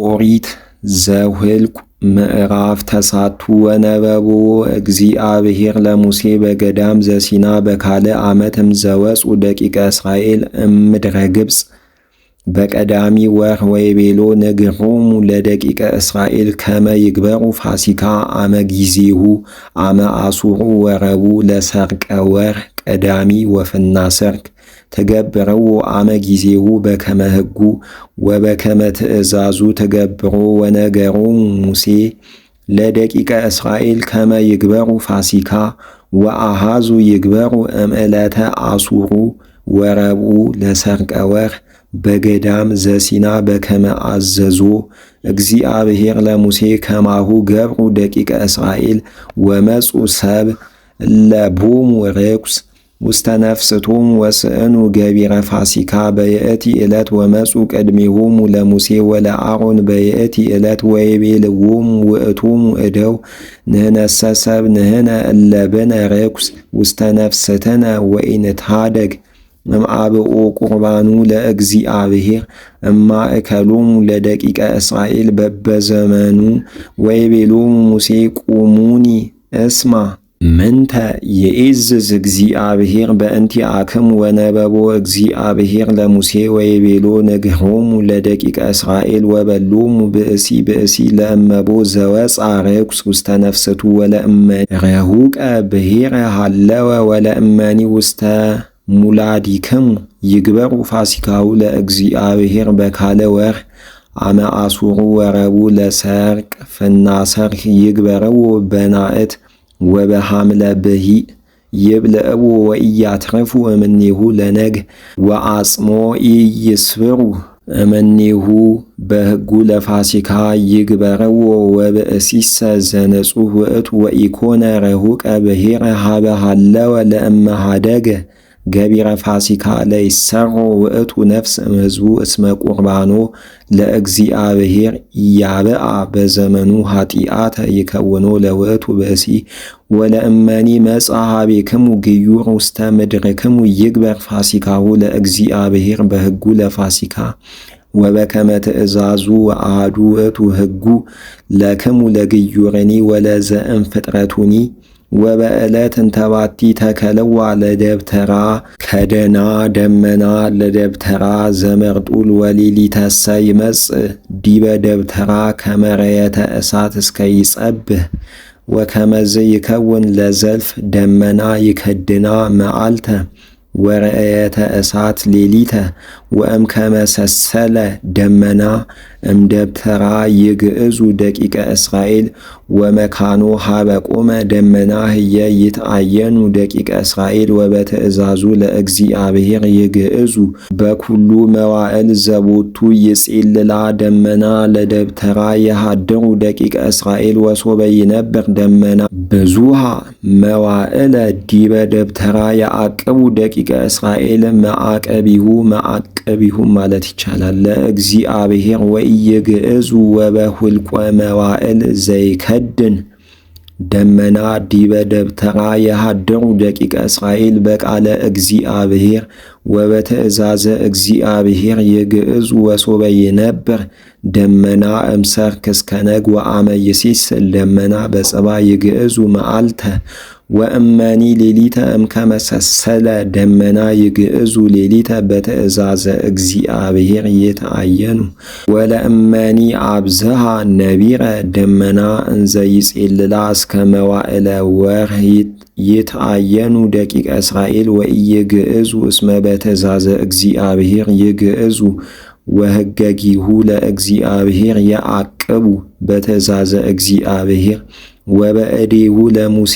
ኦሪት ዘኍልቍ ምዕራፍ ተሳቱ ወነበቦ እግዚአብሔር ለሙሴ በገዳም ዘሲና በካልእ ዓመት እምዘወፁ ደቂቀ እስራኤል እምድረ ግብፅ በቀዳሚ ወር ወይቤሎ ንግሮሙ ለደቂቀ እስራኤል ከመ ይግበሩ ፋሲካ አመ ጊዜሁ አመ አሱሩ ወረቡ ለሰርቀ ወር ቀዳሚ ወፍና ሰርክ ተገብረው አመ ጊዜሁ በከመ ሕጉ ወበከመ ትእዛዙ ተገብሮ ወነገሩ ሙሴ ለደቂቀ እስራኤል ከመ ይግበሩ ፋሲካ ወአሃዙ ይግበሩ እምዕለተ አሱሩ ወረብኡ ለሰርቀ ወር በገዳም ዘሲና በከመ አዘዞ እግዚአብሔር ለሙሴ ከማሁ ገብሩ ደቂቀ እስራኤል ወመፁ ሰብ ለቦሙ ርኩስ ውስተ ነፍስቶሙ ወስእኑ ገቢረ ፋሲካ በየእቲ ዕለት ወመፁ ቅድሜሆሙ ለሙሴ ወለአሮን በየእቲ ዕለት ወይቤልዎሙ ውእቶሙ እደው ንሕነሰ ሰብ ንሕነ እለ ብነ ርኩስ ውስተ ነፍስትነ ወኢንትሃደግ እምአብኦ ቁርባኑ ለእግዚአብሔር እማእከሎሙ ለደቂቀ እስራኤል በበዘመኑ ወይቤሎሙ ሙሴ ቁሙኒ እስማ ምንተ ይእዝዝ እግዚአብሔር በእንቲአክሙ ወነበቦ እግዚአብሔር ለሙሴ ወይቤሎ ንግሮሙ ለደቂቀ እስራኤል ወበሎሙ ብእሲ ብእሲ ለእመቦ ዘወፃ ርኩስ ውስተ ነፍስቱ ወለእመ ረሁቀ ብሔረ ሃለወ ወለእመኒ ውስተ ሙላዲክሙ ይግበሩ ፋሲካሁ ለእግዚአብሔር በካልእ ወር አመ አሱሩ ወረቡ ለሰርቅ ፍና ሰርክ ይግበረዎ በናእት ወበሐምለ ብሂእ ይብልዕዎ ወኢያትርፉ እምኔሁ ለነግህ ወአጽሞ ኢይስብሩ እምኔሁ በሕጉ ለፋሲካ ይግበረዎ ወብእሲሰ ዘንጹሕ ውእቱ ወኢኮነ ረሁቀ ብሔረ ሀበ ሃለወ ለእመ ኀደገ ገቢረ ፋሲካ ለይሠሮ ውእቱ ነፍስ እምሕዝቡ እስመ ቁርባኖ ለእግዚአብሔር ያብአ በዘመኑ ኃጢአተ ይከውኖ ለውእቱ ብእሲ ወለእመኒ መጽአ ኀቤክሙ ግዩር ውስተ ምድርክሙ ይግበር ፋሲካሁ ለእግዚአብሔር በሕጉ ለፋሲካ ወበከመ ትእዛዙ ወአሐዱ ውእቱ ሕጉ ለክሙ ለግዩርኒ ወለዘእምፍጥረቱኒ ወበዕለት እንተባቲ ተከለዋ ለደብተራ ከደና ደመና ለደብተራ ዘመርጡል ወሌሊተሰ ይመጽእ ዲበ ደብተራ ከመረየተ እሳት እስከ ይጸብህ ወከመዝ ይከውን ለዘልፍ ደመና ይከድና መዓልተ ወረአየተ እሳት ሌሊተ ወእምከመ ሰሰለ ደመና እምደብተራ ይግዕዙ ደቂቀ እስራኤል ወመካኖ ሀበ ቆመ ደመና ህየ ይትአየኑ ደቂቀ እስራኤል ወበትእዛዙ ለእግዚአብሔር ይግዕዙ በኩሉ መዋዕል ዘቦቱ ይጼልላ ደመና ለደብተራ የሃድሩ ደቂቀ እስራኤል ወሶበ ይነብር ደመና ብዙሃ መዋዕለ ዲበ ደብተራ ያዕቅቡ ደቂቀ እስራኤል መዓቀቢሁ ማለት ይቻላል ለእግዚአብሔር ወኢይግዕዙ ወበሁልቆ መዋዕል ዘይከድን ደመና ዲበ ደብተራ የሃድሩ ደቂቀ እስራኤል በቃለ እግዚአብሔር ወበትእዛዘ እግዚአብሔር ይግዕዙ ወሶበ ይነብር ደመና እምሰርክ እስከ ነግ ወአመ ይሲስል ደመና በጽባ ይግዕዙ መዓልተ ወእመኒ ሌሊተ እምከመ ሰሰለ ደመና ይግዕዙ ሌሊተ በትእዛዘ እግዚአብሔር ይትአየኑ ወለእመኒ አብዝሃ ነቢረ ደመና እንዘ ይጼልላ እስከ መዋዕለ ወር ይትአየኑ ደቂቀ እስራኤል ወኢይግዕዙ እስመ በትእዛዘ እግዚአብሔር ይግዕዙ ወህገጊሁ ለእግዚአብሔር ያዕቅቡ በትእዛዘ እግዚአብሔር ወበእዴሁ ለሙሴ